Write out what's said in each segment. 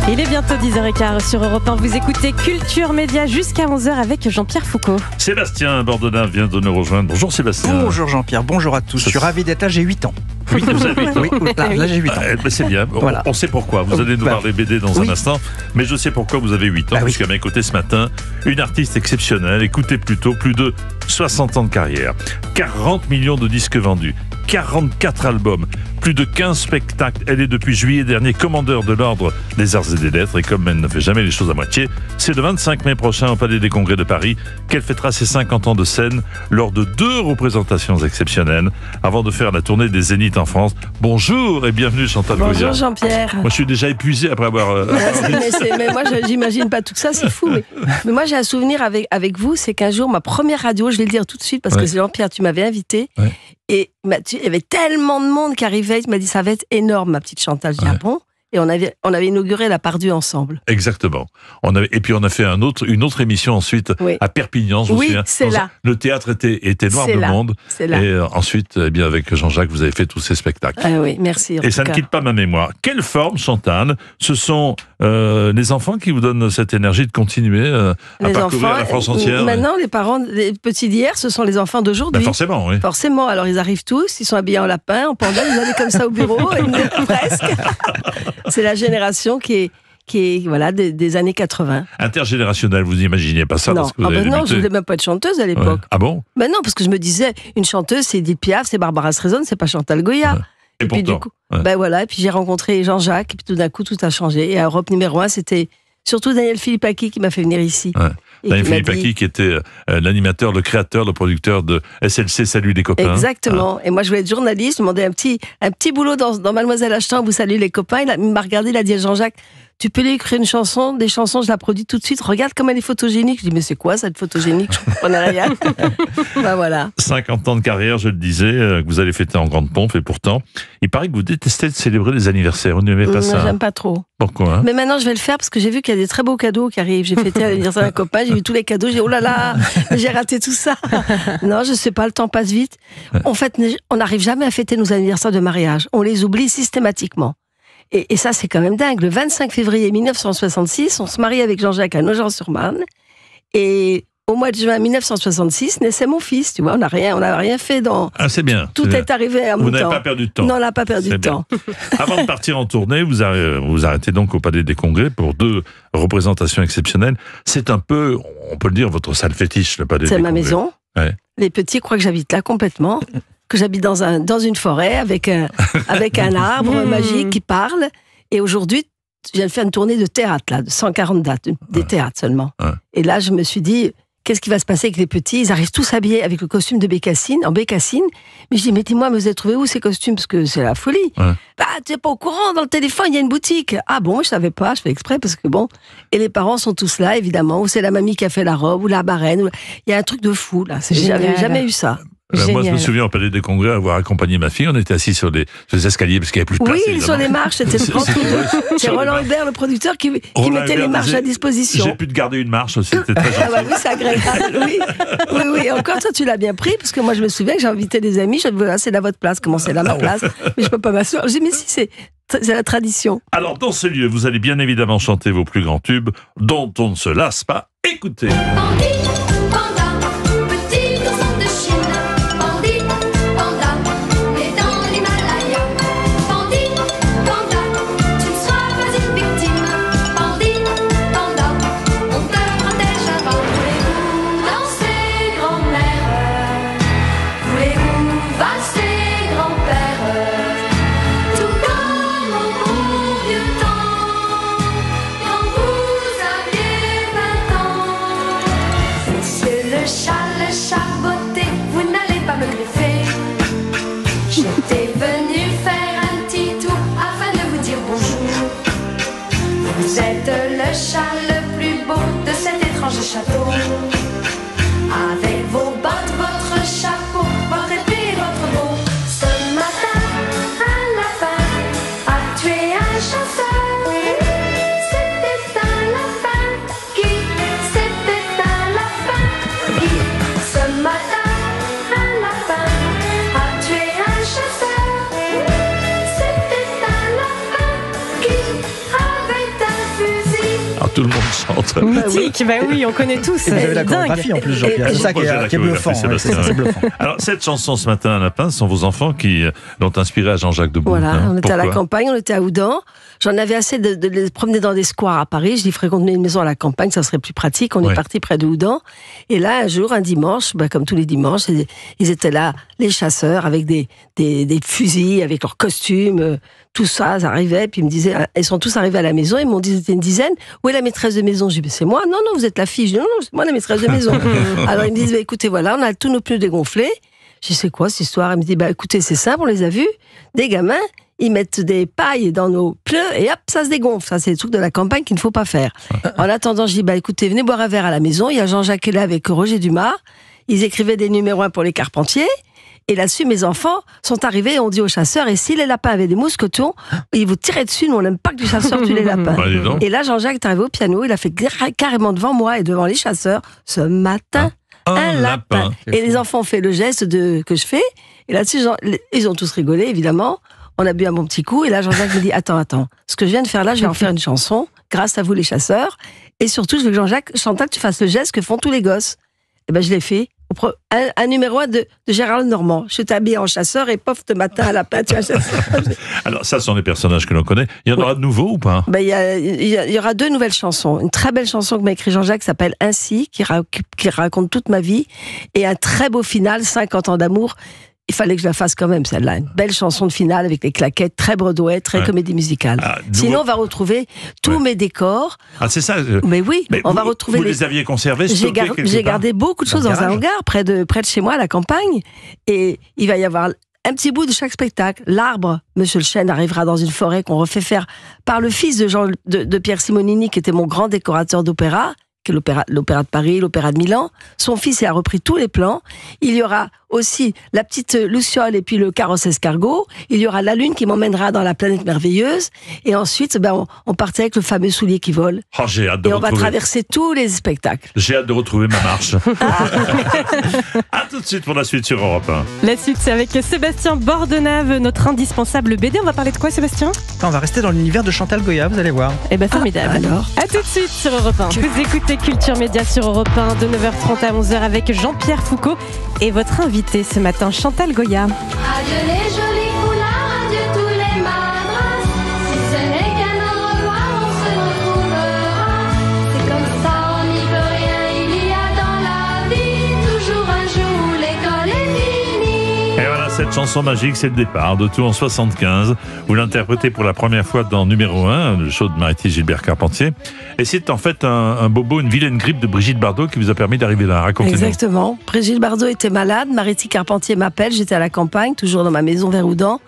Il est bientôt 10h15 sur Europe 1. Vous écoutez Culture Média jusqu'à 11h avec Jean-Pierre Foucault. Sébastien Bordelin vient de nous rejoindre. Bonjour Sébastien. Bonjour Jean-Pierre, bonjour à tous. Je suis ravi d'être là, j'ai 8 ans. Oui, vous avez 8 ans. Oui, là j'ai 8 ans. C'est bien, Voilà. On sait pourquoi. Vous allez nous parler BD dans un instant, mais je sais pourquoi vous avez 8 ans, puisqu'à mes côtés ce matin, une artiste exceptionnelle. Écoutez plutôt, plus de 60 ans de carrière, 40 millions de disques vendus, 44 albums, plus de 15 spectacles. Elle est depuis juillet dernier commandeur de l'Ordre des Arts et des Lettres, et comme elle ne fait jamais les choses à moitié, c'est le 25 mai prochain au Palais des Congrès de Paris qu'elle fêtera ses 50 ans de scène lors de 2 représentations exceptionnelles avant de faire la tournée des Zéniths en France. Bonjour et bienvenue Chantal Goya. Bonjour Jean-Pierre. Moi je suis déjà épuisé après avoir... mais moi j'imagine pas tout ça, c'est fou. Mais moi j'ai un souvenir avec vous, c'est qu'un jour ma première radio, je vais le dire tout de suite parce que c'est Jean-Pierre, tu m'avais invité et il y avait tellement de monde qui arrivait, tu m'as dit ça va être énorme ma petite Chantal. Je dis ah bon? Et on avait inauguré la Pardue ensemble. Exactement. Et puis on a fait une autre émission ensuite à Perpignan. C'est là. Le théâtre était noir de monde. C'est là. Et ensuite, eh bien, avec Jean-Jacques, vous avez fait tous ces spectacles. Ah oui, merci. Et ça ne quitte pas ma mémoire. Quelle forme, Chantal? Ce sont les enfants qui vous donnent cette énergie de continuer à parcourir la France entière. Maintenant, les parents, les petits d'hier, ce sont les enfants d'aujourd'hui. Forcément, oui. Forcément. Alors ils arrivent tous, ils sont habillés en lapin, en panda, ils allaient comme ça au bureau, presque. C'est la génération qui est voilà, des années 80. Intergénérationnel, vous n'imaginez pas ça? Non, parce que vous avez non, je ne voulais même pas être chanteuse à l'époque. Ah bon? Ben non, parce que je me disais, une chanteuse, c'est Edith Piaf, c'est Barbara Streisand, c'est pas Chantal Goya. Et puis pourtant, du coup, ben voilà, et puis j'ai rencontré Jean-Jacques, et puis tout d'un coup, tout a changé. Et à Europe numéro 1, c'était surtout Daniel Philippaki qui m'a fait venir ici. Daniel Philippaki qui était l'animateur, le créateur, le producteur de SLC Salut les copains. Exactement. Et moi, je voulais être journaliste, je me demandais un petit boulot dans Mademoiselle Ashton, vous saluez les copains. Il m'a regardé, il a dit à Jean-Jacques, tu peux lui écrire une chanson, des chansons, je la produis tout de suite. Regarde comme elle est photogénique. Je dis, mais c'est quoi ça, être photogénique? Je ne comprenais rien. Ben voilà. 50 ans de carrière, je le disais, que vous allez fêter en grande pompe. Et pourtant, il paraît que vous détestez de célébrer les anniversaires. Vous n'aimez pas ça? J'aime pas trop. Pourquoi? Mais maintenant, je vais le faire parce que j'ai vu qu'il y a des très beaux cadeaux qui arrivent. J'ai fêté l'anniversaire d'un copain, j'ai vu tous les cadeaux. J'ai dit, oh là là, j'ai raté tout ça. Non, je sais pas, le temps passe vite. En fait, on n'arrive jamais à fêter nos anniversaires de mariage. On les oublie systématiquement. Et ça, c'est quand même dingue. Le 25 février 1966, on se marie avec Jean-Jacques à Nogent-sur-Marne. Et au mois de juin 1966, naissait mon fils. Tu vois, on n'a rien fait dans... Ah, c'est bien. Tout est arrivé à mon temps. Vous n'avez pas perdu de temps. Non, on n'a pas perdu de temps. Avant de partir en tournée, vous arrêtez donc au Palais des Congrès pour 2 représentations exceptionnelles. C'est un peu, on peut le dire, votre salle fétiche, le Palais des Congrès. C'est ma maison. Ouais. Les petits croient que j'habite là complètement. Que j'habite dans une forêt avec un arbre magique qui parle. Et aujourd'hui, je viens de faire une tournée de théâtre, là, de 140 dates, des théâtres seulement. Et là, je me suis dit, qu'est-ce qui va se passer avec les petits? Ils arrivent tous habillés avec le costume de bécassine, en bécassine. Mais je dis, mettez-moi, mais vous avez trouvé où ces costumes? Parce que c'est la folie. Bah, tu n'es pas au courant, dans le téléphone, il y a une boutique. Ah bon, je savais pas, je fais exprès, parce que bon. Et les parents sont tous là, évidemment. Ou c'est la mamie qui a fait la robe, ou la marraine. Il y a un truc de fou, là. J'avais jamais eu ça. Moi, je me souviens au Palais des Congrès avoir accompagné ma fille. On était assis sur les escaliers parce qu'il n'y avait plus de place. Oui, sur les marches, c'était le grand truc. C'est Roland Hubert, le producteur, qui mettait les marches à disposition. J'ai pu te garder une marche, c'était très gentil. Ah bah oui, c'est agréable, oui. Encore, toi, tu l'as bien pris, parce que moi, je me souviens que j'ai invité des amis. Je dis, voilà, c'est là votre place. Comment c'est là ma place? Mais je peux pas m'asseoir. J'ai dit, mais si, c'est la tradition. Alors, dans ce lieu, vous allez bien évidemment chanter vos plus grands tubes, dont on ne se lasse pas. Écoutez. J'étais venue faire un petit tour afin de vous dire bonjour. Vous êtes le chat le plus beau de cet étrange château. Avec vos bottes, votre chapeau, votre épée et votre beau. Ce matin, un lapin a tué un chasseur. C'était un lapin qui, c'était un lapin qui. Ce matin, un lapin a tué un chasseur. C'était un lapin qui avait un Tout le monde chante. Mythique, bah oui, on connaît tous. Et vous avez la Dingue. chorégraphie en plus, Jean-Pierre. C'est ça qui est bluffant. Ouais, c'est bluffant. Alors, cette chanson ce matin à Lapin, ce sont vos enfants qui l'ont inspiré à Jean-Jacques Debout. Voilà, on était à la Pourquoi campagne, on était à Oudan. J'en avais assez de les promener dans des squares à Paris. Je dis, fréquenter une maison à la campagne, ça serait plus pratique. On est parti près de Oudan. Et là, un jour, un dimanche, comme tous les dimanches, ils étaient là, les chasseurs, avec des fusils, avec leurs costumes, tout ça, ça arrivait. Puis ils me disaient, ils sont tous arrivés à la maison. Ils m'ont dit, c'était une dizaine. Où est la maîtresse de maison? J'ai dit, c'est moi. Non, vous êtes la fille. Je dis, non, c'est moi la maîtresse de maison. Alors ils me disent, écoutez, voilà, on a tous nos pneus dégonflés. Je dis, c'est quoi cette histoire? Elle me dit, écoutez, c'est simple, on les a vus. Des gamins, ils mettent des pailles dans nos pneus et hop, ça se dégonfle. Ça, c'est le truc de la campagne qu'il ne faut pas faire. En attendant, je dis, écoutez, venez boire un verre à la maison. Il y a Jean-Jacques qui est là avec Roger Dumas. Ils écrivaient des numéros 1 pour les Carpentiers. Et là-dessus, mes enfants sont arrivés et ont dit aux chasseurs, et si les lapins avaient des mousquetons, ils vous tiraient dessus, nous on n'aime pas que les chasseurs tuent les lapins. Et là, Jean-Jacques est arrivé au piano, il a fait carrément devant moi et devant les chasseurs, ce matin, un lapin. Et les enfants ont fait le geste que je fais, et là-dessus, ils ont tous rigolé, évidemment. On a bu un bon petit coup, et là, Jean-Jacques me dit, attends, ce que je viens de faire là, je vais en faire une chanson, grâce à vous les chasseurs, et surtout, je veux que Jean-Jacques, Chantal, tu fasses le geste que font tous les gosses. Et je l'ai fait. Un numéro 1 de Gérard Lenormand. Je suis habillée en chasseur et pof, de matin à la peinture. Alors, ça sont les personnages que l'on connaît. Il y en aura de nouveaux ou pas? Il y aura 2 nouvelles chansons. Une très belle chanson que m'a écrit Jean-Jacques qui s'appelle Ainsi, qui raconte toute ma vie. Et un très beau final, 50 ans d'amour. Il fallait que je la fasse quand même, celle-là. Une belle chanson de finale avec les claquettes, très Broadway, très comédie musicale. Sinon, on va retrouver tous mes décors. Ah, c'est ça. Mais oui, on va retrouver. Vous les aviez conservés, J'ai gardé beaucoup de choses dans un hangar près de chez moi, à la campagne. Et il va y avoir un petit bout de chaque spectacle. L'arbre, Monsieur le Chêne, arrivera dans une forêt qu'on refait faire par le fils de Pierre Simonini, qui était mon grand décorateur d'opéra, qui est l'opéra de Paris, l'opéra de Milan. Son fils a repris tous les plans. Il y aura aussi la petite Luciole et puis le carrosse escargot. Il y aura la lune qui m'emmènera dans la planète merveilleuse. Et ensuite, on partait avec le fameux soulier qui vole. Oh, j'ai hâte de on va traverser tous les spectacles. J'ai hâte de retrouver ma marche. À tout de suite pour la suite sur Europe 1. La suite, c'est avec Sébastien Bordenave, notre indispensable BD. On va parler de quoi, Sébastien? On va rester dans l'univers de Chantal Goya, vous allez voir. Formidable. Alors. À tout de suite sur Europe 1. Vous écoutez Culture Média sur Europe 1 de 9h30 à 11h avec Jean-Pierre Foucault et votre invité ce matin, Chantal Goya. Adieu les jolis foulards, adieu tous les madras. Si ce n'est qu'un au revoir, on se retrouvera. C'est comme ça, on n'y peut rien. Il y a dans la vie toujours un jour où l'école est finie. Et voilà, cette chanson magique, c'est le départ de Tout en 75. Vous l'interprétez pour la première fois dans numéro 1, le show de Mariette Gilbert Carpentier. Et c'est en fait un bobo, une vilaine grippe de Brigitte Bardot qui vous a permis d'arriver là. Racontez-nous. Exactement. Brigitte Bardot était malade. Mariette Carpentier m'appelle. J'étais à la campagne, toujours dans ma maison vers Oudan.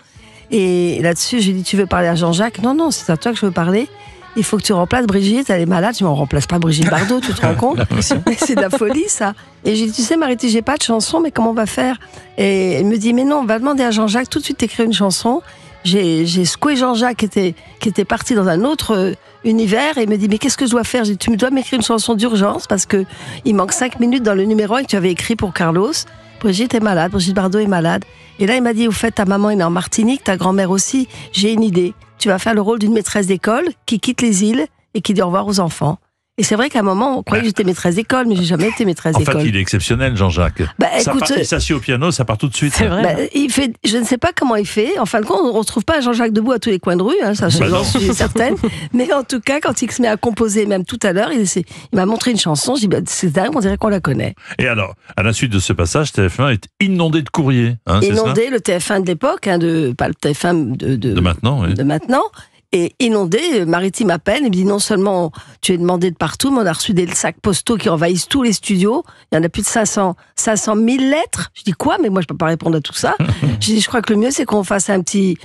Et là-dessus, je lui ai dit, tu veux parler à Jean-Jacques? Non, c'est à toi que je veux parler. Il faut que tu remplaces Brigitte, elle est malade. Je dis, on remplace pas Brigitte Bardot, tu te rends compte? C'est de la folie, ça. Et j'ai dit, tu sais, Mariette, j'ai pas de chanson, mais comment on va faire? Et elle me dit, mais non, on va demander à Jean-Jacques tout de suite d'écrire une chanson. J'ai secoué Jean-Jacques qui était parti dans un autre univers et il me dit, mais qu'est-ce que je dois faire? J'ai dit, tu me dois m'écrire une chanson d'urgence parce que il manque 5 minutes dans le numéro 1 que tu avais écrit pour Carlos. Brigitte est malade, Brigitte Bardot est malade. Et là, il m'a dit, au fait, ta maman est en Martinique, ta grand-mère aussi. J'ai une idée. Tu vas faire le rôle d'une maîtresse d'école qui quitte les îles et qui dit au revoir aux enfants. Et c'est vrai qu'à un moment, on croyait que j'étais maîtresse d'école, mais j'ai jamais été maîtresse d'école. En fait, il est exceptionnel, Jean-Jacques. Il s'assied au piano, ça part tout de suite. C'est vrai. Je ne sais pas comment il fait. En fin de compte, on ne retrouve pas Jean-Jacques Debout à tous les coins de rue, ça j'en suis certaine. Mais en tout cas, quand il se met à composer, même tout à l'heure, il m'a montré une chanson. Je dis, c'est dingue, on dirait qu'on la connaît. Et alors, à la suite de ce passage, TF1 est inondé de courriers. Inondé, le TF1 de l'époque, pas le TF1 de maintenant. Oui. De maintenant. Et inondé, Maritime m'appelle et me dit, non seulement tu es demandé de partout, mais on a reçu des sacs postaux qui envahissent tous les studios. Il y en a plus de 500 000 lettres. Je dis, quoi? Mais moi, je peux pas répondre à tout ça. Je dis, je crois que le mieux, c'est qu'on fasse un petit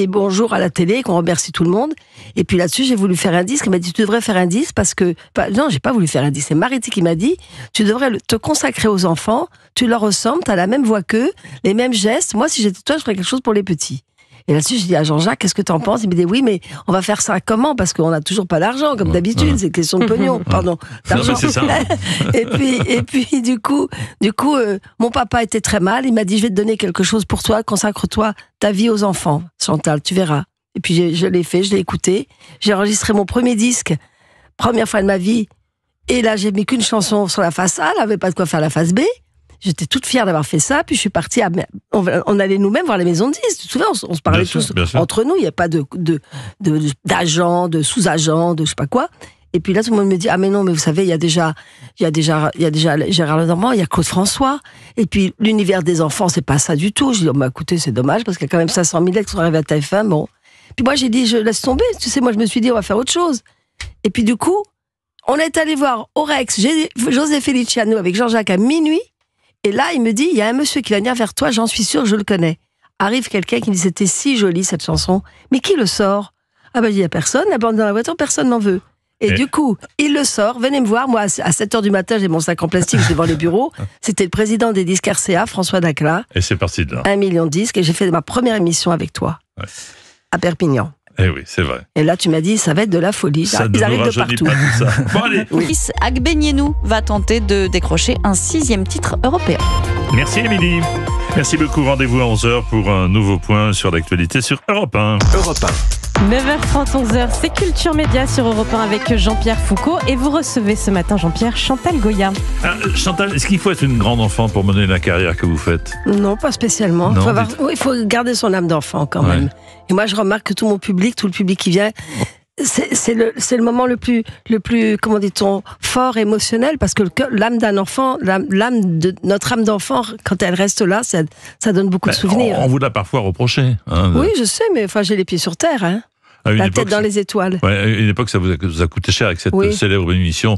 bonjour à la télé, qu'on remercie tout le monde. Et puis là-dessus, j'ai voulu faire un disque. Elle m'a dit, tu devrais faire un disque parce que... Non, j'ai pas voulu faire un disque. C'est Maritime qui m'a dit, tu devrais te consacrer aux enfants, tu leur ressembles, tu as la même voix qu'eux, les mêmes gestes. Moi, si j'étais toi, je ferais quelque chose pour les petits. Et là-dessus, je dis à Jean-Jacques, qu'est-ce que t'en penses? Il me dit, oui, mais on va faire ça comment? Parce qu'on n'a toujours pas d'argent, comme d'habitude, c'est une question de pognon, pardon, d'argent. Non, mais c'est ça. et puis, du coup, mon papa était très mal, il m'a dit, je vais te donner quelque chose pour toi, consacre-toi ta vie aux enfants, Chantal, tu verras. Et puis, je l'ai fait, je l'ai écouté, j'ai enregistré mon premier disque première fois de ma vie. Et là, j'ai mis qu'une chanson sur la face A, elle n'avait pas de quoi faire la face B. J'étais toute fière d'avoir fait ça, puis je suis partie on allait nous-mêmes voir les maisons de disques. Tu te souviens, on se parlait tous entre nous, il n'y a pas d'agents, de sous-agents, de je sais pas quoi. Et puis là, tout le monde me dit, ah mais non, mais vous savez, il y a déjà Gérard Lenormand, il y a Claude François. Et puis, l'univers des enfants, c'est pas ça du tout. Je dis, oh, bah, écoutez, c'est dommage, parce qu'il y a quand même 500 000 lettres qui sont arrivées à TF1, bon. Puis moi, j'ai dit, je laisse tomber. Tu sais, moi, je me suis dit, on va faire autre chose. Et puis du coup, on est allé voir au Rex, José Feliciano avec Jean-Jacques à minuit. Et là, il me dit, il y a un monsieur qui va venir vers toi, j'en suis sûr, je le connais. Arrive quelqu'un qui me dit, c'était si joli cette chanson. Mais qui le sort? Ah ben, il n'y a personne, la bande dans la voiture, personne n'en veut. Et du coup, il le sort, venez me voir, moi, à 7h du matin, j'ai mon sac en plastique devant les bureaux. C'était le président des disques RCA, François Dacla. Et c'est parti de là. 1 million de disques, et j'ai fait ma première émission avec toi, à Perpignan. Eh oui, c'est vrai. Et là, tu m'as dit, ça va être de la folie. Ils arrivent de partout. Pas tout ça. Bon, allez. Chris Agbenienou va tenter de décrocher un 6e titre européen. Merci Émilie. Merci beaucoup. Rendez-vous à 11h pour un nouveau point sur l'actualité sur Europe 1. Europe 1. 9h30, 11h, c'est Culture Média sur Europe 1 avec Jean-Pierre Foucault. Et vous recevez ce matin, Jean-Pierre, Chantal Goya. Chantal, est-ce qu'il faut être une grande enfant pour mener la carrière que vous faites? Non, pas spécialement. Non, il faut garder son âme d'enfant quand même. Et moi, je remarque que tout mon public, tout le public qui vient, c'est le moment le plus, comment dit-on, fort, émotionnel, parce que l'âme d'un enfant, notre âme d'enfant, quand elle reste là, ça donne beaucoup de souvenirs. On vous l'a parfois reproché. Oui, je sais, mais enfin, j'ai les pieds sur terre, hein. La tête dans les étoiles. Ouais, à une époque, ça vous a coûté cher avec cette célèbre émission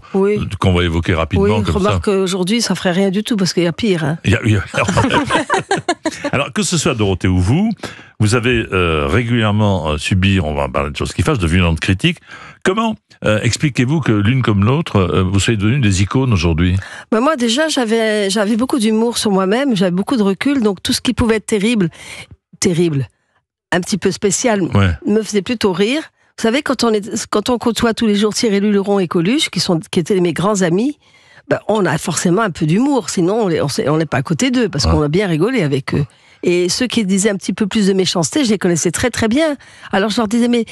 qu'on va évoquer rapidement. Oui, remarque qu'aujourd'hui, ça ferait rien du tout, parce qu'il y a pire. Hein. Alors, que ce soit Dorothée ou vous avez régulièrement subi, on va parler de choses qui fâchent, de violentes critiques. Comment expliquez-vous que l'une comme l'autre, vous soyez devenues des icônes aujourd'hui? Moi, déjà, j'avais beaucoup d'humour sur moi-même, j'avais beaucoup de recul, donc tout ce qui pouvait être terrible, un petit peu spécial, me faisait plutôt rire. Vous savez, quand on côtoie tous les jours Thierry Luron et Coluche, qui étaient mes grands amis, on a forcément un peu d'humour, sinon on n'est pas à côté d'eux, parce qu'on a bien rigolé avec eux. Et ceux qui disaient un petit peu plus de méchanceté, je les connaissais très très bien. Alors je leur disais, mais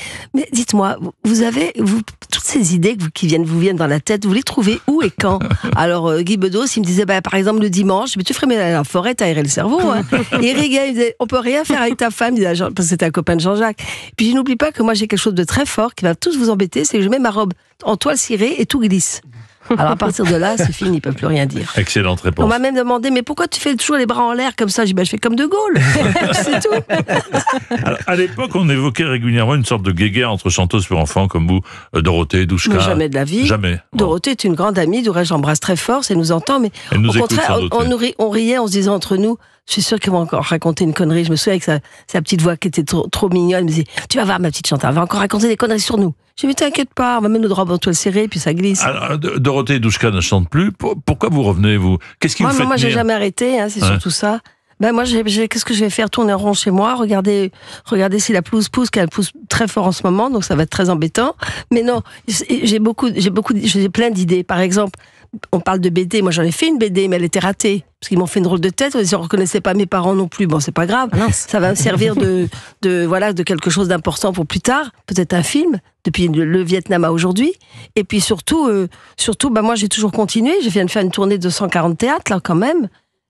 dites-moi, vous toutes ces idées qui vous viennent dans la tête, vous les trouvez où et quand? Alors Guy Bedos, il me disait, par exemple le dimanche, mais tu ferais bien aller à la forêt, t'aérer le cerveau. Hein. Et Riguet, il me disait, on peut rien faire avec ta femme, il disait, parce que c'était un copain de Jean-Jacques. Puis je n'oublie pas que moi j'ai quelque chose de très fort qui va tous vous embêter, c'est que je mets ma robe en toile cirée et tout glisse. Alors à partir de là, c'est fini, ils ne peuvent plus rien dire. Excellente réponse. On m'a même demandé, mais pourquoi tu fais toujours les bras en l'air comme ça? Je dis, je fais comme De Gaulle. C'est tout. Alors, à l'époque, on évoquait régulièrement une sorte de guéguerre entre chanteuses pour enfants comme vous, Dorothée, Douchka. Mais jamais de la vie. Jamais. Dorothée est une grande amie, d'où j'embrasse très fort, elle nous entend, mais elle nous au contraire, on riait en se disant entre nous, je suis sûre qu'ils vont encore raconter une connerie. Je me souviens avec sa petite voix qui était trop mignonne. Elle me disait, tu vas voir ma petite Chantal, elle va encore raconter des conneries sur nous. Je dis, mais t'inquiète pas, on va mettre notre robe en toile serrée, puis ça glisse. Alors, Dorothée et Douchka ne chantent plus. Pourquoi vous revenez, vous? Qu'est-ce qui vous fait Moi, j'ai jamais arrêté, c'est surtout ça. Moi, qu'est-ce que je vais faire? Tourner en rond chez moi, regarder si la pelouse pousse, qu'elle pousse très fort en ce moment, donc ça va être très embêtant. Mais non, j'ai plein d'idées. Par exemple, on parle de BD. Moi, j'en ai fait une BD, mais elle était ratée. Parce qu'ils m'ont fait une drôle de tête. Ils ne reconnaissaient pas mes parents non plus. Bon, c'est pas grave. Ça va me servir de quelque chose d'important pour plus tard. Peut-être un film, depuis le Vietnam à aujourd'hui. Et puis surtout, moi, j'ai toujours continué. Je viens de faire une tournée de 140 théâtres, là, quand même.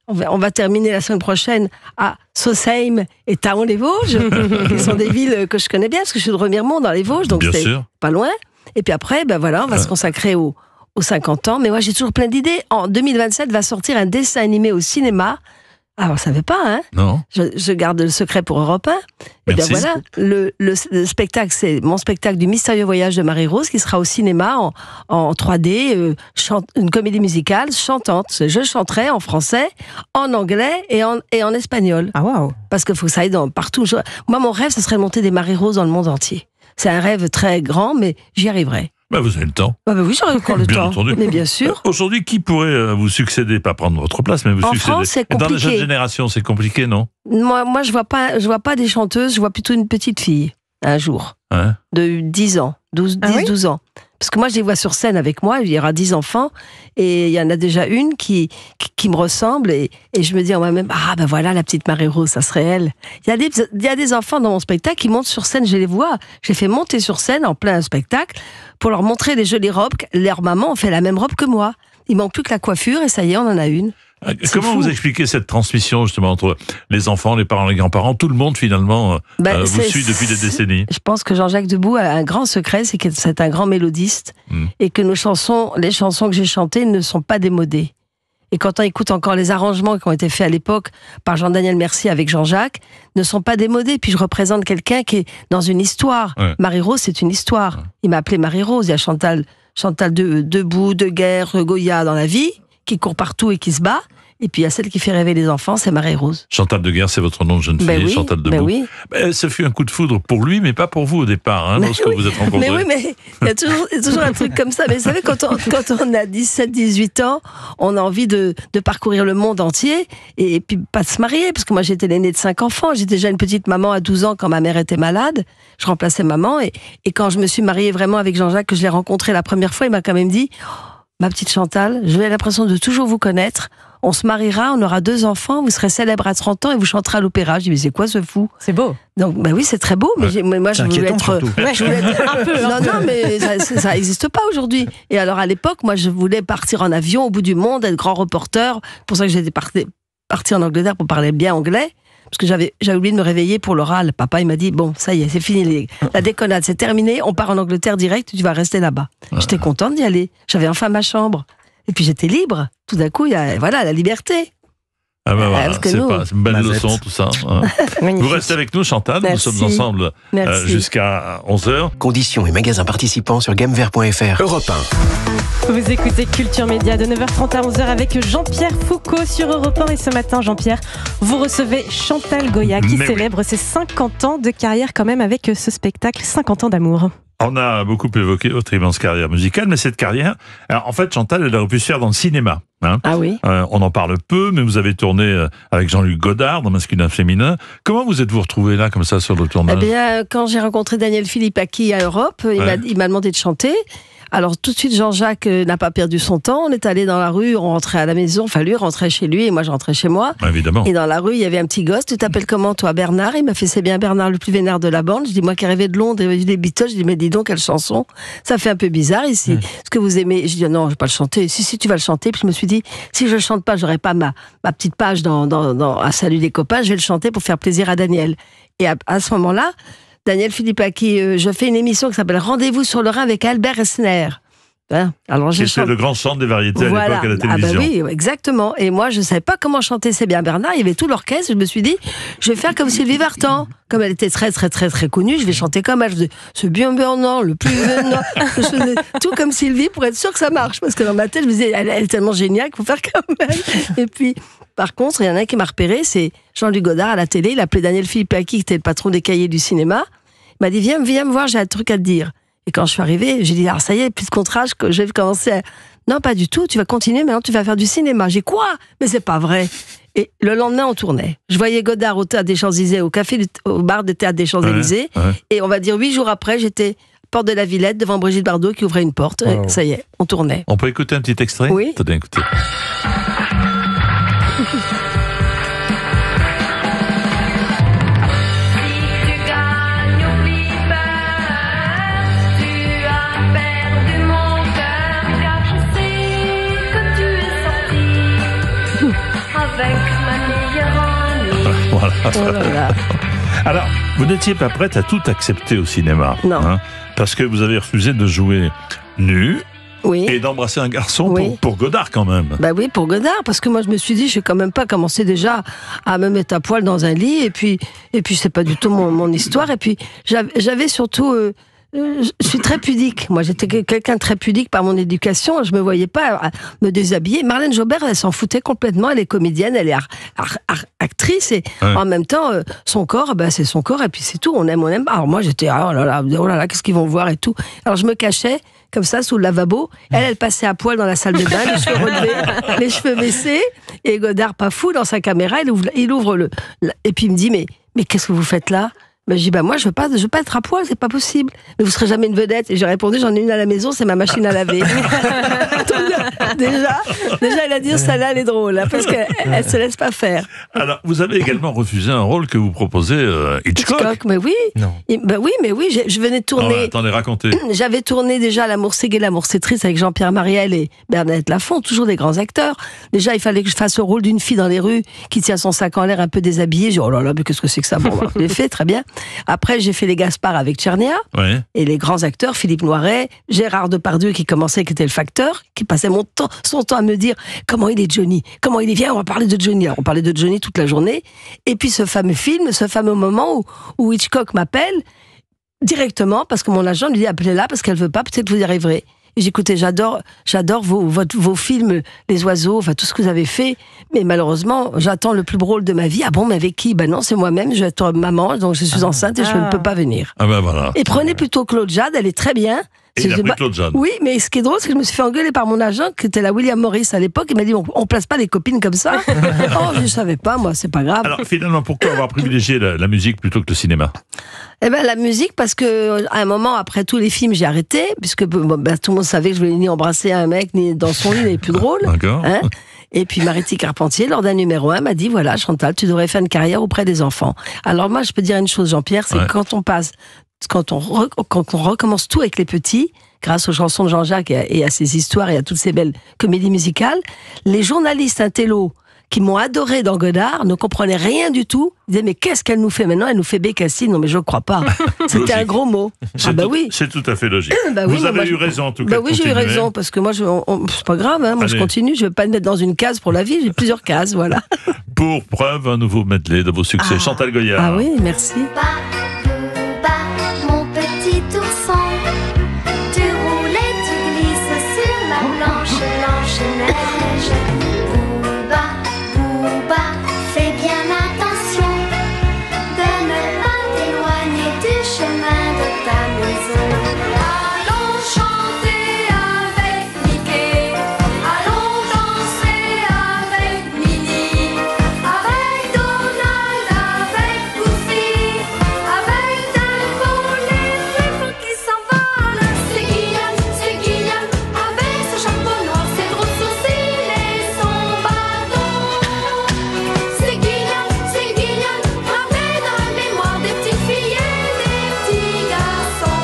On va terminer la semaine prochaine à Sausheim et Thaon-les-Vosges, qui sont des villes que je connais bien, parce que je suis de Remiremont dans les Vosges, donc c'est pas loin. Et puis après, on va se consacrer aux 50 ans. Mais moi, j'ai toujours plein d'idées. En 2027, va sortir un dessin animé au cinéma. Alors, on ne savait pas, hein? Non. Je garde le secret pour Europe 1. Merci. Et bien voilà, le spectacle, c'est mon spectacle du mystérieux voyage de Marie-Rose qui sera au cinéma en 3D, une comédie musicale chantante. Je chanterai en français, en anglais et en espagnol. Ah waouh! Parce qu'il faut que ça aille partout. Moi, mon rêve, ce serait de monter des Marie-Rose dans le monde entier. C'est un rêve très grand, mais j'y arriverai. Vous avez le temps. Oui, j'aurai encore le temps. Entendu. Mais bien sûr. Aujourd'hui, qui pourrait vous succéder? Pas prendre votre place, mais vous succéder. France, c'est compliqué. Dans la jeune génération, c'est compliqué, non? Moi, je vois pas des chanteuses, je vois plutôt une petite fille, un jour. De 10 ans, 12 ans. Parce que moi, je les vois sur scène avec moi, il y aura 10 enfants, et il y en a déjà une qui me ressemble, et je me dis en moi-même, ah ben voilà, la petite Marie-Rose, ça serait elle. Il y a des enfants dans mon spectacle qui montent sur scène, je les vois. Je les fais monter sur scène en plein spectacle pour leur montrer les jolies robes. Leur maman fait la même robe que moi. Il manque plus que la coiffure, et ça y est, on en a une. Comment vous expliquez cette transmission justement entre les enfants, les parents, les grands-parents, tout le monde finalement vous suit depuis des décennies? Je pense que Jean-Jacques Debout a un grand secret, c'est que c'est un grand mélodiste et que les chansons que j'ai chantées ne sont pas démodées. Et quand on écoute encore les arrangements qui ont été faits à l'époque par Jean-Daniel Mercier avec Jean-Jacques, ne sont pas démodés. Puis je représente quelqu'un qui est dans une histoire. Ouais. Marie-Rose, c'est une histoire. Ouais. Il m'a appelée Marie-Rose. Il y a Chantal Debout, Deguerre, Goya dans la vie, qui court partout et qui se bat. Et puis il y a celle qui fait rêver les enfants, c'est Marie-Rose. Chantal Deguerre, c'est votre nom de jeune fille, oui, Chantal Debout. Oui. Ce fut un coup de foudre pour lui, mais pas pour vous au départ, lorsque vous êtes rencontrés. Mais oui, mais il y a toujours un truc comme ça. Mais vous savez, quand on a 17, 18 ans, on a envie de parcourir le monde entier et puis pas de se marier, parce que moi j'étais l'aînée de 5 enfants. J'étais déjà une petite maman à 12 ans quand ma mère était malade. Je remplaçais maman et quand je me suis mariée vraiment avec Jean-Jacques, que je l'ai rencontré la première fois, il m'a quand même dit « Ma petite Chantal, j'ai l'impression de toujours vous connaître. On se mariera, on aura 2 enfants, vous serez célèbre à 30 ans et vous chanterez à l'opéra. » Je dis, mais c'est quoi ce fou? C'est beau. Donc, bah oui, c'est très beau, mais moi, je voulais être un peu. Non, mais ça n'existe pas aujourd'hui. Et alors, à l'époque, moi, je voulais partir en avion au bout du monde, être grand reporter. C'est pour ça que j'étais partie en Angleterre pour parler bien anglais. Parce que j'avais oublié de me réveiller pour l'oral. Papa, il m'a dit, bon, ça y est, c'est fini, la déconnade, c'est terminé, on part en Angleterre direct, tu vas rester là-bas. J'étais contente d'y aller. J'avais enfin ma chambre. Et puis j'étais libre. Tout d'un coup, il y a la liberté. Ah ben voilà, c'est une belle leçon tout ça. Vous restez avec nous, Chantal. Merci. Nous sommes ensemble jusqu'à 11h. Conditions et magasins participants sur gamevert.fr. Europe 1. Vous écoutez Culture Média de 9h30 à 11h avec Jean-Pierre Foucault sur Europe 1. Et ce matin, Jean-Pierre, vous recevez Chantal Goya qui célèbre ses 50 ans de carrière quand même avec ce spectacle 50 ans d'amour. On a beaucoup évoqué votre immense carrière musicale, mais cette carrière, alors, en fait, Chantal, elle aurait pu se faire dans le cinéma. Ah oui. On en parle peu, mais vous avez tourné avec Jean-Luc Godard dans Masculin Féminin. Comment vous êtes-vous retrouvés là, comme ça, sur le tournage? Eh bien, quand j'ai rencontré Daniel Philippaki à Europe, il m'a demandé de chanter. Alors tout de suite, Jean-Jacques n'a pas perdu son temps. On est allé dans la rue, on rentrait à la maison. Enfin, lui rentrait chez lui et moi je rentrais chez moi. Évidemment. Et dans la rue, il y avait un petit gosse. Tu t'appelles comment, toi? Bernard. Il m'a fait, c'est bien Bernard, le plus vénère de la bande. Je dis, moi qui rêvais de Londres et des Beatles, je dis, mais dis donc, quelle chanson. Ça fait un peu bizarre ici. Est-ce que vous aimez? Je dis, non, je vais pas le chanter. Si, tu vas le chanter. Puis je me suis dit, si je le chante pas, j'aurai pas ma petite page à Salut les copains. Je vais le chanter pour faire plaisir à Daniel. Et à ce moment-là, Daniel Philippaki, je fais une émission qui s'appelle Rendez-vous sur le Rhin avec Albert Esner. Alors c'est le grand centre des variétés à l'époque à la télévision. Ah bah oui, exactement. Et moi, je ne savais pas comment chanter C'est bien Bernard. Il y avait tout l'orchestre. Je me suis dit, je vais faire comme Sylvie Vartan. Comme elle était très, très, très, très connue, je vais chanter comme elle. Je faisais C'est bien Bernard, le plus vénère. Je faisais tout comme Sylvie pour être sûre que ça marche. Parce que dans ma tête, je me disais, elle est tellement géniale qu'il faut faire comme elle. Et puis, par contre, il y en a un qui m'a repéré, c'est Jean-Luc Godard à la télé. Il appelait Daniel Philippaki, qui était le patron des Cahiers du cinéma. Il m'a dit, viens me voir, j'ai un truc à te dire. Et quand je suis arrivée, j'ai dit, alors ça y est, plus de contrat, je vais commencer à... Non, pas du tout, tu vas continuer, maintenant tu vas faire du cinéma. J'ai quoi? Mais c'est pas vrai. Et le lendemain, on tournait. Je voyais Godard au Théâtre des Champs-Élysées, au bar du Théâtre des Champs-Élysées. Ouais. Et on va dire 8 jours après, j'étais porte de la Villette devant Brigitte Bardot qui ouvrait une porte. Oh. Et ça y est, on tournait. On peut écouter un petit extrait? Oui. Attendez, écoutez. Voilà. Oh là là. Alors, vous n'étiez pas prête à tout accepter au cinéma. Non. Parce que vous avez refusé de jouer nu. Oui. Et d'embrasser un garçon pour Godard quand même. Bah oui, pour Godard, parce que moi je me suis dit, je vais quand même pas commencer déjà à me mettre à poil dans un lit, et puis c'est pas du tout mon histoire, et puis j'avais surtout... je suis très pudique. Moi, j'étais quelqu'un de très pudique par mon éducation. Je me voyais pas me déshabiller. Marlène Jobert, elle s'en foutait complètement. Elle est comédienne, elle est actrice. Et en même temps, son corps, c'est son corps. Et puis c'est tout. On aime. Alors moi, j'étais, oh là là, qu'est-ce qu'ils vont voir et tout. Alors je me cachais comme ça sous le lavabo. Elle passait à poil dans la salle de bain, les cheveux relevés, les cheveux baissés. Et Godard, pas fou, dans sa caméra, il ouvre et puis il me dit, mais qu'est-ce que vous faites là? Ben, j'ai dit, moi, je veux pas être à poil, c'est pas possible. Mais vous serez jamais une vedette. Et j'ai répondu, j'en ai une à la maison, c'est ma machine à laver. Donc, déjà, elle a dit, celle-là, elle est drôle, hein, parce qu'elle se laisse pas faire. Alors, vous avez également refusé un rôle que vous proposez Hitchcock. Mais oui. Non. Mais oui, je venais de tourner. Attendez, racontez. J'avais tourné déjà L'amour c'est gai, l'amour c'est triste avec Jean-Pierre Mariel et Bernadette Lafont, toujours des grands acteurs. Déjà, il fallait que je fasse le rôle d'une fille dans les rues qui tient son sac en l'air un peu déshabillée. J'ai dit, oh là là, mais qu'est-ce que c'est que ça? Bon, je l'ai fait, très bien. Après, j'ai fait Les Gaspard avec Tchernia. Ouais. Et les grands acteurs, Philippe Noiret, Gérard Depardieu qui commençait, qui était le facteur, qui passait son temps à me dire comment il est Johnny, comment il est, viens, on va parler de Johnny. Alors, on parlait de Johnny toute la journée. Et puis ce fameux film, ce fameux moment où Hitchcock m'appelle directement parce que mon agent lui dit appelez-la parce qu'elle veut pas, peut-être vous y arriverez. Et j'écoutais, j'adore vos films, Les Oiseaux, enfin tout ce que vous avez fait, mais malheureusement, j'attends le plus beau rôle de ma vie. Ah bon, mais avec qui? Ben non, c'est moi-même, je vais être maman, donc je suis enceinte et je ne peux pas venir. Ah ben voilà. Et prenez plutôt Claude Jade, elle est très bien. Et il a pris Claude Jade. Oui, mais ce qui est drôle, c'est que je me suis fait engueuler par mon agent, qui était la William Morris à l'époque. Il m'a dit, on place pas des copines comme ça. Oh, je savais pas, moi, c'est pas grave. Alors finalement, pourquoi avoir privilégié la musique plutôt que le cinéma? Eh ben la musique, parce que à un moment, après tous les films, j'ai arrêté, puisque tout le monde savait que je voulais ni embrasser un mec, ni dans son lit, n'est plus drôle. D'accord. Hein. Et puis Mariti Carpentier, lors d'un numéro 1, m'a dit, voilà, Chantal, tu devrais faire une carrière auprès des enfants. Alors moi, je peux dire une chose, Jean-Pierre, c'est que quand on recommence tout avec les petits, grâce aux chansons de Jean-Jacques et à ses histoires et à toutes ces belles comédies musicales, les journalistes intello qui m'ont adoré dans Godard ne comprenaient rien du tout. Ils disaient, mais qu'est-ce qu'elle nous fait maintenant? Elle nous fait Bécassine. Non, mais je ne crois pas. C'était un gros mot. Oui. C'est tout à fait logique. Oui, vous avez eu raison, en tout cas. Oui, j'ai eu raison, parce que moi, c'est pas grave, hein, moi je continue. Je ne vais pas me mettre dans une case pour la vie. J'ai plusieurs cases, voilà. Pour preuve, un nouveau medley de vos succès. Chantal Goya. Ah oui, merci. Mon petit ourson, tu roules et tu glisses sur la blanche neige. Bouba, fais bien attention de ne pas t'éloigner du chemin de ta maison. Allons chanter avec Mickey, allons danser avec Minnie, avec Donald, avec Goofy, avec Dumbo, les fripons qui s'envolent. C'est Guillaume, avec ce chapeau noir, ses gros sourcils et son bâton. C'est Guillaume, gravé dans la mémoire des petites filles et des petits garçons.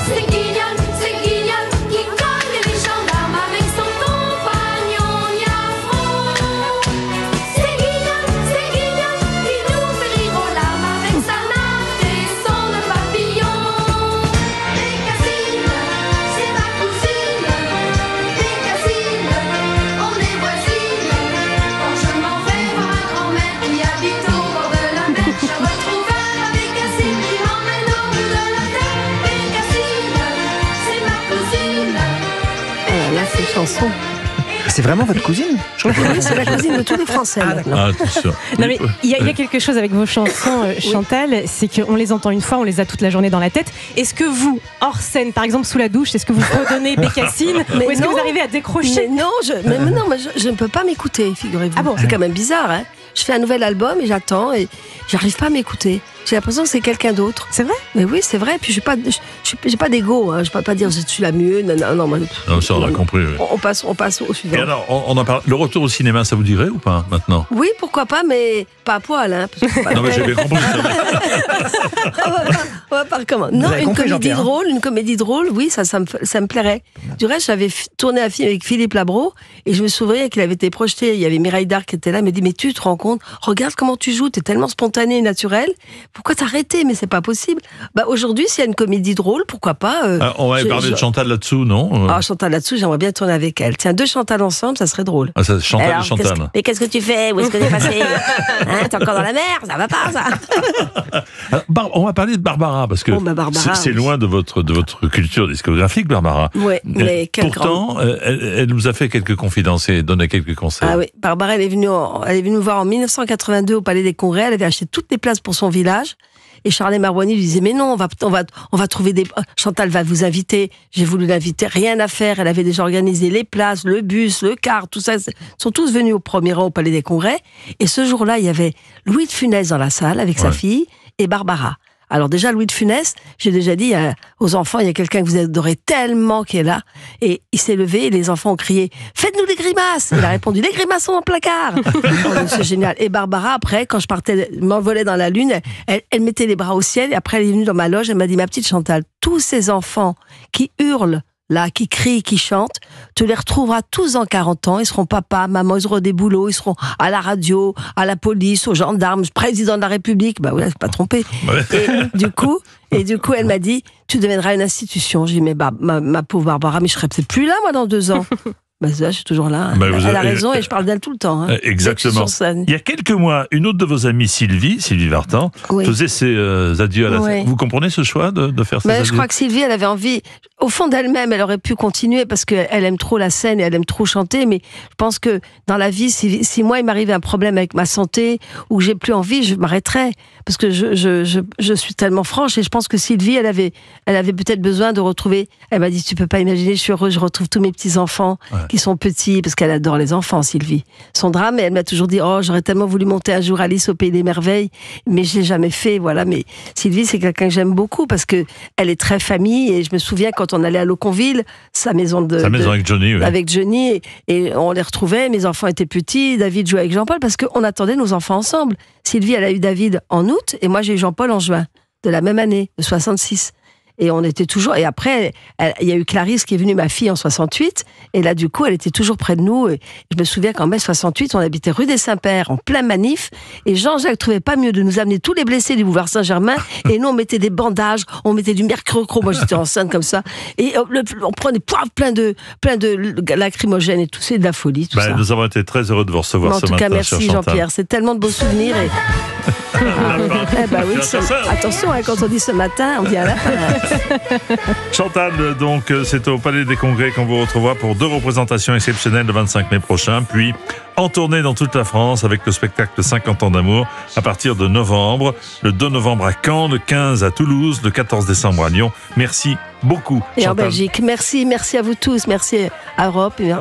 C'est Guillaume qui cogne les gendarmes avec son compagnon Niafron. C'est Guillaume qui nous fait rire aux larmes avec sa natte et son papillon. Bécassine, c'est ma cousine. Bécassine, on est voisines. Quand je m'en vais voir ma grand-mère qui habite au bord de la mer, je retrouve la Bécassine qui m'emmène au bout de la terre. Bécassine, c'est ma cousine. Là, ces chansons. C'est vraiment votre cousine? Oui, c'est la cousine de tous les Français maintenant. Ah, tout ça. Non mais il y a quelque chose avec vos chansons, Chantal, c'est qu'on les entend une fois, on les a toute la journée dans la tête. Est-ce que vous, hors scène, par exemple sous la douche, est-ce que vous redonnez Bécassine ou est-ce que vous arrivez à décrocher? Mais non, je ne peux pas m'écouter, figurez-vous. Ah bon? C'est quand même bizarre, hein. Je fais un nouvel album et j'attends et j'arrive pas à m'écouter. J'ai l'impression que c'est quelqu'un d'autre. C'est vrai? Mais oui, c'est vrai. Puis j'ai pas d'ego. Hein. Je peux pas dire je suis la mieux. Non, moi, Non, ça on a compris. Oui. On passe au suivant. Et alors, on en parle. Le retour au cinéma, ça vous dirait ou pas maintenant? Oui, pourquoi pas, mais pas à poil. Hein, parce que Non, mais j'ai bien compris. on va pas recommencer. Non, une comédie drôle, oui, ça me plairait. Du reste, j'avais tourné un film avec Philippe Labro et je me souviens qu'il avait été projeté. Il y avait Mireille Darc qui était là, elle me dit mais tu te rends compte? Regarde comment tu joues, t'es tellement spontané et naturel. Pourquoi t'as arrêté? Mais c'est pas possible. Aujourd'hui, s'il y a une comédie drôle, pourquoi pas on va parler de Chantal là-dessous, non? Chantal là-dessous, j'aimerais bien tourner avec elle. Tiens, 2 Chantal ensemble, ça serait drôle. Ah, ça, Chantal. Alors, et Chantal. Mais qu'est-ce que tu fais? Où est-ce que t'es passé? T'es encore dans la mer? Ça va pas, ça? Alors, on va parler de Barbara, parce que c'est loin de votre culture discographique, Barbara. Oui, mais pourtant, elle nous a fait quelques confidences et donné quelques conseils. Ah oui, Barbara, elle est venue nous voir en 1982 au Palais des Congrès. Elle avait acheté toutes les places pour son village. Et Charles Marouani lui disait mais non, on va trouver Chantal va vous inviter. J'ai voulu l'inviter, rien à faire. Elle avait déjà organisé les places, le bus, le car, tout ça. Ils sont tous venus au premier rang au Palais des Congrès. Et ce jour-là, il y avait Louis de Funès dans la salle avec sa fille et Barbara. Alors déjà, Louis de Funès, j'ai déjà dit aux enfants, il y a quelqu'un que vous adorez tellement qui est là. Et il s'est levé et les enfants ont crié « Faites-nous des grimaces !» Il a répondu « Les grimaces sont dans le placard !» C'est génial. Et Barbara, après, quand je m'envolais dans la lune, elle mettait les bras au ciel et après elle est venue dans ma loge, elle m'a dit « Ma petite Chantal, tous ces enfants qui hurlent, là, qui crient, qui chantent, tu les retrouveras tous dans 40 ans, ils seront papa, maman, ils auront des boulots, ils seront à la radio, à la police, aux gendarmes, président de la République, bah ouais, c'est pas trompé. Ouais. Et du coup, elle m'a dit, tu deviendras une institution. J'ai dit, mais ma pauvre Barbara, mais je serai peut-être plus là, moi, dans 2 ans. Bah ça, je suis toujours là. Elle a raison et je parle d'elle tout le temps. Hein. Exactement. Il y a quelques mois, une autre de vos amies, Sylvie Vartan, faisait ses adieux à la scène. Vous comprenez ce choix de faire ses adieux? Je crois que Sylvie, elle avait envie, au fond d'elle-même, elle aurait pu continuer parce qu'elle aime trop la scène et elle aime trop chanter, mais je pense que dans la vie, si moi, il m'arrive un problème avec ma santé ou j'ai plus envie, je m'arrêterai. Parce que je suis tellement franche et je pense que Sylvie, elle avait peut-être besoin de retrouver. Elle m'a dit, tu peux pas imaginer, je suis heureuse, je retrouve tous mes petits-enfants qui sont petits, parce qu'elle adore les enfants, Sylvie. Son drame, elle m'a toujours dit, oh, j'aurais tellement voulu monter un jour Alice au Pays des Merveilles, mais je l'ai jamais fait, voilà. Mais Sylvie, c'est quelqu'un que j'aime beaucoup parce que elle est très famille et je me souviens quand on allait à Loconville, sa maison avec Johnny, avec Johnny et on les retrouvait, mes enfants étaient petits, David jouait avec Jean-Paul parce qu'on attendait nos enfants ensemble. Sylvie, elle a eu David en août et moi j'ai eu Jean-Paul en juin de la même année, de 66. Et on était toujours. Et après, il y a eu Clarisse qui est venue, ma fille, en 68. Et là, du coup, elle était toujours près de nous. Et je me souviens qu'en mai 68, on habitait rue des Saints-Pères, en plein manif. Et Jean-Jacques trouvait pas mieux de nous amener tous les blessés du boulevard Saint-Germain. Et nous, on mettait des bandages, on mettait du mercurochrome. Moi, j'étais enceinte comme ça. Et on prenait plein de lacrymogènes et tout. C'est de la folie, tout ça. Nous avons été très heureux de vous recevoir ce matin. En tout cas, merci Jean-Pierre. C'est tellement de beaux souvenirs. Et... oui, attention, quand on dit ce matin, on dit à la fin. Chantal, donc, c'est au Palais des Congrès qu'on vous retrouvera pour 2 représentations exceptionnelles le 25 mai prochain, puis en tournée dans toute la France avec le spectacle 50 ans d'amour à partir de novembre, le 2 novembre à Caen, le 15 à Toulouse, le 14 décembre à Lyon. Merci beaucoup, et Chantal. En Belgique. Merci à vous tous. Merci à Europe et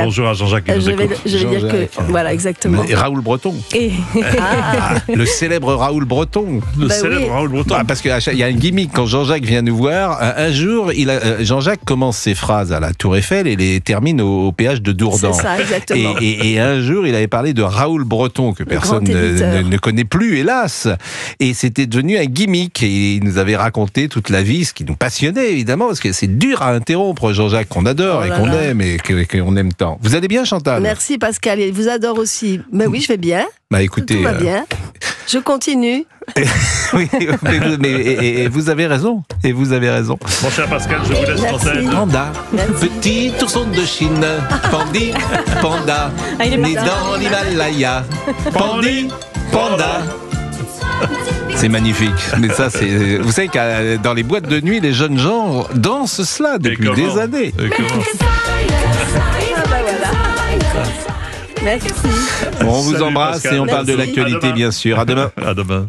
bonjour à Jean-Jacques qui nous écoute. Je vais dire que... Voilà, exactement. Et Raoul Breton. Le célèbre Raoul Breton. Raoul Breton. Parce qu'il y a un gimmick quand Jean-Jacques vient nous voir. Un jour, Jean-Jacques commence ses phrases à la Tour Eiffel et les termine au péage de Dourdan. C'est ça, exactement. Et un jour, il avait parlé de Raoul Breton, que personne ne connaît plus, hélas. Et c'était devenu un gimmick. Et il nous avait raconté toute la vie, ce qui nous passionnait, évidemment, parce que c'est dur à interrompre Jean-Jacques, qu'on adore et qu'on aime et qu'on aime tant. Vous allez bien, Chantal? Merci, Pascal. Il vous adore aussi. Mais oui, je vais bien. Bah écoutez, tout va bien. Je continue. Oui, mais vous avez raison. Et vous avez raison. Mon cher Pascal, je vous laisse l'antenne. Panda, petit ourson de Chine, Pandi, panda, né dans l'Himalaya. Pandi, panda. C'est magnifique. Mais ça, vous savez que dans les boîtes de nuit, les jeunes gens dansent cela depuis des années. Merci. Bon, on vous embrasse Pascal. Et on parle de l'actualité, bien sûr. À demain. À demain.